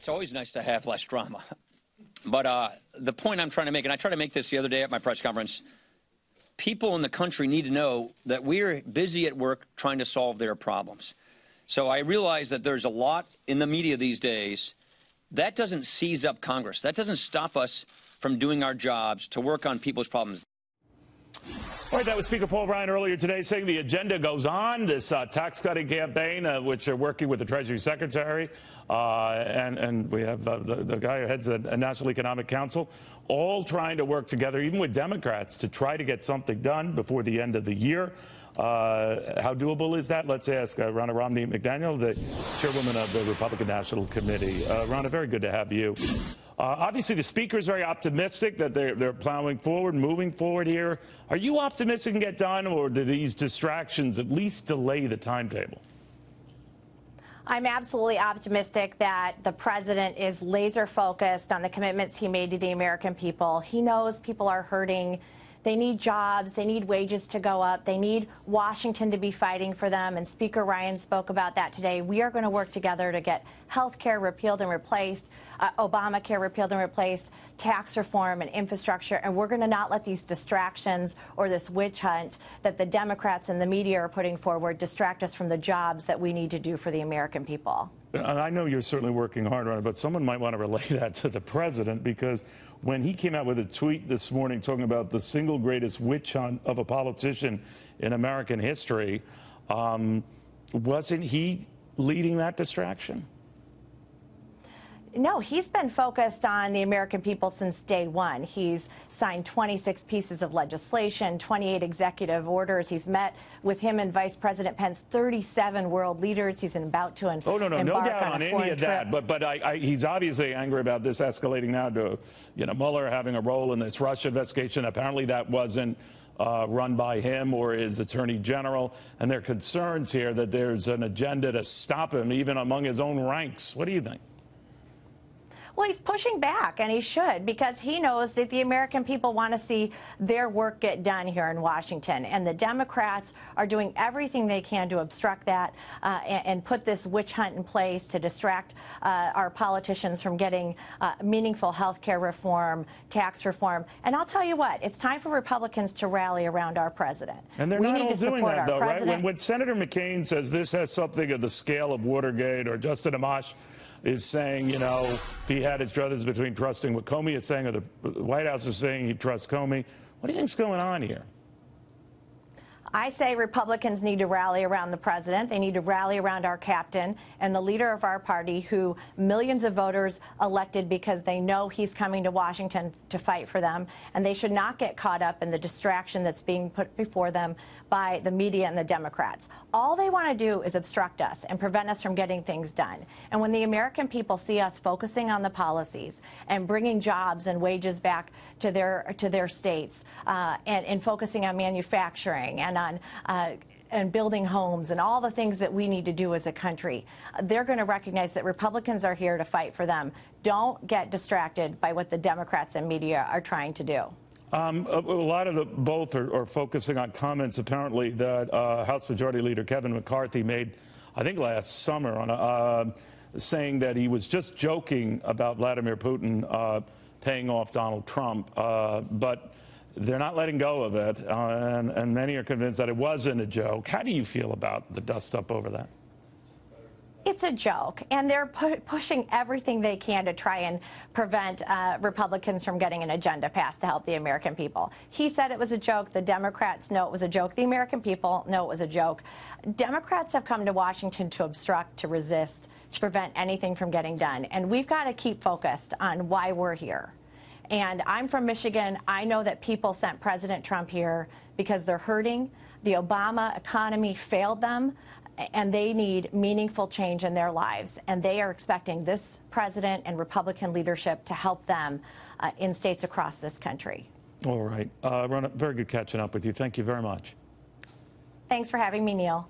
It's always nice to have less drama. But the point I'm trying to make, and I tried to make this the other day at my press conference, people in the country need to know that we're busy at work trying to solve their problems. So I realize that there's a lot in the media these days. That doesn't seize up Congress. That doesn't stop us from doing our jobs to work on people's problems. All right, that was Speaker Paul Ryan earlier today saying the agenda goes on, this tax-cutting campaign, which they're working with the Treasury Secretary, and we have the guy who heads the National Economic Council, all trying to work together, even with Democrats, to try to get something done before the end of the year. How doable is that? Let's ask Ronna Romney McDaniel, the chairwoman of the Republican National Committee. Ronna, very good to have you. Obviously, the Speaker is very optimistic that they're plowing forward, moving forward here. Are you optimistic it can get done, or do these distractions at least delay the timetable? I'm absolutely optimistic that the president is laser focused on the commitments he made to the American people. He knows people are hurting. They need jobs. They need wages to go up. They need Washington to be fighting for them. And Speaker Ryan spoke about that today. We are going to work together to get health care repealed and replaced, Obamacare repealed and replaced, tax reform and infrastructure. And we're going to not let these distractions or this witch hunt that the Democrats and the media are putting forward distract us from the jobs that we need to do for the American people. And I know you're certainly working hard on it, but someone might want to relay that to the president, because when he came out with a tweet this morning talking about the single greatest witch hunt of a politician in American history, wasn't he leading that distraction? No, he's been focused on the American people since day one. He's signed 26 pieces of legislation, 28 executive orders. He's met with him and Vice President Pence 37 world leaders. He's about to embark no doubt on any of that. But he's obviously angry about this escalating now to, Mueller having a role in this Russia investigation. Apparently that wasn't run by him or his attorney general, and there are concerns here that there's an agenda to stop him even among his own ranks. What do you think? Well, he's pushing back, and he should, because he knows that the American people want to see their work get done here in Washington. And the Democrats are doing everything they can to obstruct that and put this witch hunt in place to distract our politicians from getting meaningful health care reform, tax reform. And I'll tell you what, it's time for Republicans to rally around our president. And they're not all doing that, though, right? When Senator McCain says this has something of the scale of Watergate, or Justin Amash is saying, if he had his druthers between trusting what Comey is saying, or the White House is saying he trusts Comey. What do you think's going on here? I say Republicans need to rally around the president. They need to rally around our captain and the leader of our party, who millions of voters elected because they know he's coming to Washington to fight for them. And they should not get caught up in the distraction that's being put before them by the media and the Democrats. All they want to do is obstruct us and prevent us from getting things done. And when the American people see us focusing on the policies and bringing jobs and wages back to their states, and focusing on manufacturing and on building homes and all the things that we need to do as a country, they're going to recognize that Republicans are here to fight for them. Don't get distracted by what the Democrats and media are trying to do. A lot of both are focusing on comments, apparently, that House Majority Leader Kevin McCarthy made, I think last summer, on saying that he was just joking about Vladimir Putin paying off Donald Trump, but they're not letting go of it, and many are convinced that it wasn't a joke. How do you feel about the dust-up over that? It's a joke, and they're pushing everything they can to try and prevent Republicans from getting an agenda passed to help the American people. He said it was a joke. The Democrats know it was a joke. The American people know it was a joke. Democrats have come to Washington to obstruct, to resist, to prevent anything from getting done, and we've got to keep focused on why we're here. And I'm from Michigan. I know that people sent President Trump here because they're hurting. The Obama economy failed them, and they need meaningful change in their lives. And they are expecting this president and Republican leadership to help them in states across this country. All right. Ronna, very good catching up with you. Thank you very much. Thanks for having me, Neil.